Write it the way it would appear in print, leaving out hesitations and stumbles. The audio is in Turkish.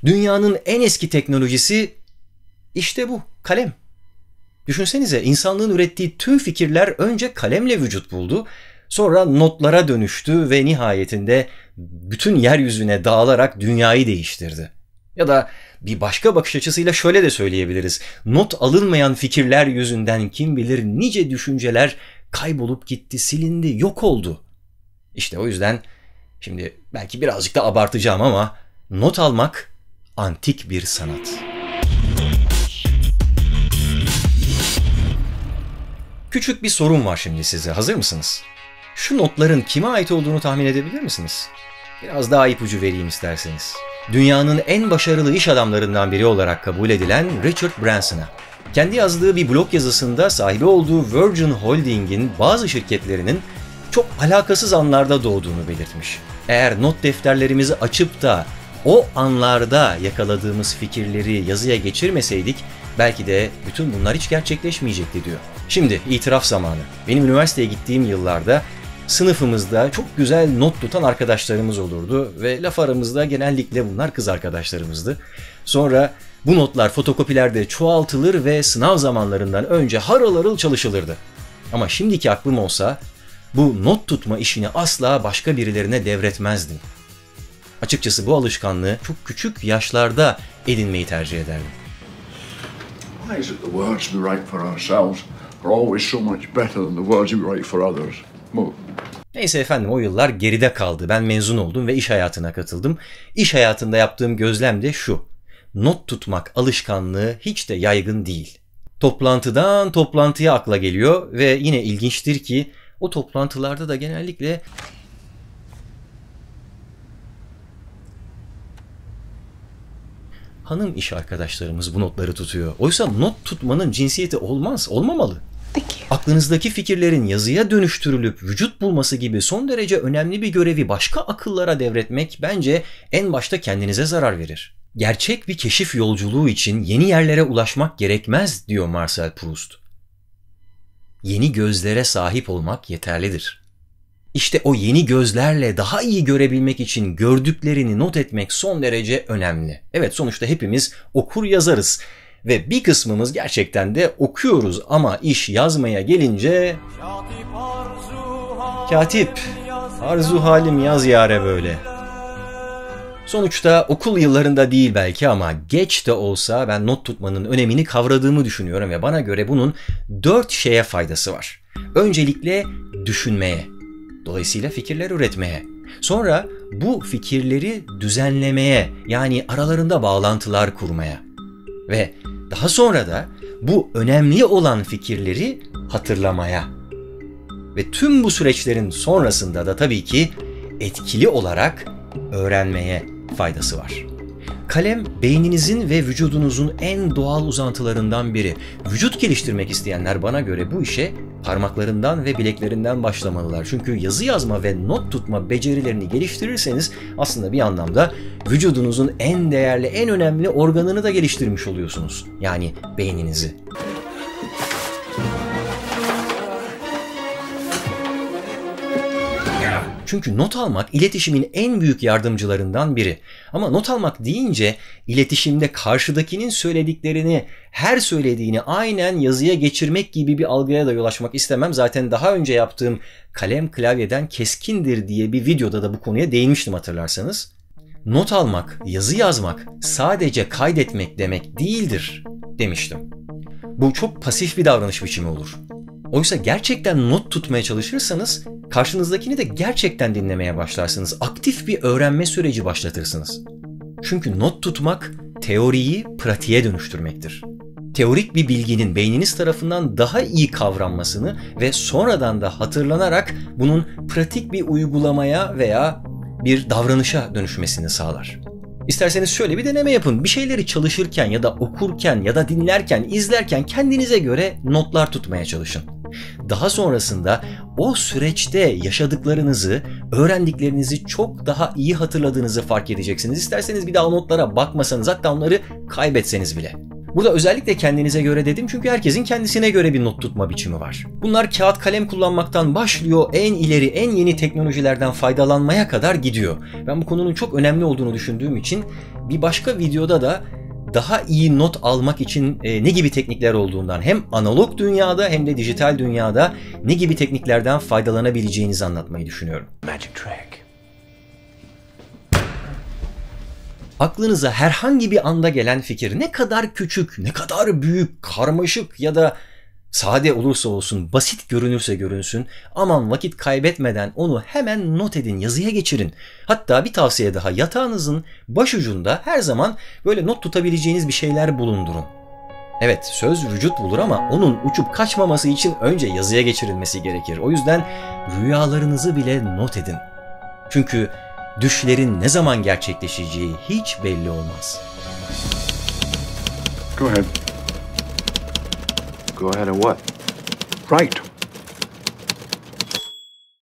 Dünyanın en eski teknolojisi işte bu, kalem. Düşünsenize, insanlığın ürettiği tüm fikirler önce kalemle vücut buldu, sonra notlara dönüştü ve nihayetinde bütün yeryüzüne dağılarak dünyayı değiştirdi. Ya da bir başka bakış açısıyla şöyle de söyleyebiliriz. Not alınmayan fikirler yüzünden kim bilir nice düşünceler kaybolup gitti, silindi, yok oldu. İşte o yüzden şimdi belki birazcık da abartacağım ama not almak antik bir sanat. Küçük bir sorun var şimdi size. Hazır mısınız? Şu notların kime ait olduğunu tahmin edebilir misiniz? Biraz daha ipucu vereyim isterseniz. Dünyanın en başarılı iş adamlarından biri olarak kabul edilen Richard Branson'a. Kendi yazdığı bir blog yazısında sahibi olduğu Virgin Holding'in bazı şirketlerinin çok alakasız anlarda doğduğunu belirtmiş. Eğer not defterlerimizi açıp da o anlarda yakaladığımız fikirleri yazıya geçirmeseydik belki de bütün bunlar hiç gerçekleşmeyecekti diyor. Şimdi itiraf zamanı. Benim üniversiteye gittiğim yıllarda sınıfımızda çok güzel not tutan arkadaşlarımız olurdu ve laf aramızda genellikle bunlar kız arkadaşlarımızdı. Sonra bu notlar fotokopilerde çoğaltılır ve sınav zamanlarından önce harıl harıl çalışılırdı. Ama şimdiki aklım olsa bu not tutma işini asla başka birilerine devretmezdim. Açıkçası bu alışkanlığı çok küçük yaşlarda edinmeyi tercih ederdim. Why is it the words we write for ourselves are always so much better than the words we write for others? Neyse efendim, o yıllar geride kaldı. Ben mezun oldum ve iş hayatına katıldım. İş hayatında yaptığım gözlem de şu: not tutmak alışkanlığı hiç de yaygın değil. Toplantıdan toplantıya akla geliyor ve yine ilginçtir ki o toplantılarda da genellikle hanım iş arkadaşlarımız bu notları tutuyor. Oysa not tutmanın cinsiyeti olmamalı. Aklınızdaki fikirlerin yazıya dönüştürülüp vücut bulması gibi son derece önemli bir görevi başka akıllara devretmek bence en başta kendinize zarar verir. Gerçek bir keşif yolculuğu için yeni yerlere ulaşmak gerekmez diyor Marcel Proust. Yeni gözlere sahip olmak yeterlidir. İşte o yeni gözlerle daha iyi görebilmek için gördüklerini not etmek son derece önemli. Evet, sonuçta hepimiz okur yazarız ve bir kısmımız gerçekten de okuyoruz ama iş yazmaya gelince katip, arzu halim yaz yâre böyle. Sonuçta okul yıllarında değil belki ama geç de olsa ben not tutmanın önemini kavradığımı düşünüyorum ve bana göre bunun 4 şeye faydası var. Öncelikle düşünmeye, dolayısıyla fikirler üretmeye. Sonra bu fikirleri düzenlemeye, yani aralarında bağlantılar kurmaya. Ve daha sonra da bu önemli olan fikirleri hatırlamaya. Ve tüm bu süreçlerin sonrasında da tabii ki etkili olarak öğrenmeye faydası var. Kalem beyninizin ve vücudunuzun en doğal uzantılarından biri. Vücut geliştirmek isteyenler bana göre bu işe parmaklarından ve bileklerinden başlamalılar. Çünkü yazı yazma ve not tutma becerilerini geliştirirseniz aslında bir anlamda vücudunuzun en değerli, en önemli organını da geliştirmiş oluyorsunuz. Yani beyninizi. Çünkü not almak iletişimin en büyük yardımcılarından biri. Ama not almak deyince iletişimde karşıdakinin söylediklerini, her söylediğini aynen yazıya geçirmek gibi bir algıya da yol açmak istemem. Zaten daha önce yaptığım kalem klavyeden keskindir diye bir videoda da bu konuya değinmiştim, hatırlarsanız. Not almak, yazı yazmak sadece kaydetmek demek değildir demiştim. Bu çok pasif bir davranış biçimi olur. Oysa gerçekten not tutmaya çalışırsanız karşınızdakini de gerçekten dinlemeye başlarsınız. Aktif bir öğrenme süreci başlatırsınız. Çünkü not tutmak teoriyi pratiğe dönüştürmektir. Teorik bir bilginin beyniniz tarafından daha iyi kavranmasını ve sonradan da hatırlanarak bunun pratik bir uygulamaya veya bir davranışa dönüşmesini sağlar. İsterseniz şöyle bir deneme yapın. Bir şeyleri çalışırken ya da okurken ya da dinlerken, izlerken kendinize göre notlar tutmaya çalışın. Daha sonrasında o süreçte yaşadıklarınızı, öğrendiklerinizi çok daha iyi hatırladığınızı fark edeceksiniz. İsterseniz bir daha o notlara bakmasanız, hatta onları kaybetseniz bile. Burada özellikle kendinize göre dedim çünkü herkesin kendisine göre bir not tutma biçimi var. Bunlar kağıt kalem kullanmaktan başlıyor, en ileri, en yeni teknolojilerden faydalanmaya kadar gidiyor. Ben bu konunun çok önemli olduğunu düşündüğüm için bir başka videoda da daha iyi not almak için ne gibi teknikler olduğundan hem analog dünyada hem de dijital dünyada ne gibi tekniklerden faydalanabileceğinizi anlatmayı düşünüyorum. Magic trick. Aklınıza herhangi bir anda gelen fikir ne kadar küçük, ne kadar büyük, karmaşık ya da sade olursa olsun, basit görünürse görünsün, aman vakit kaybetmeden onu hemen not edin, yazıya geçirin. Hatta bir tavsiye daha, yatağınızın başucunda her zaman böyle not tutabileceğiniz bir şeyler bulundurun. Evet, söz vücut bulur ama onun uçup kaçmaması için önce yazıya geçirilmesi gerekir. O yüzden rüyalarınızı bile not edin. Çünkü düşlerin ne zaman gerçekleşeceği hiç belli olmaz. Go ahead. Go ahead and what? Right.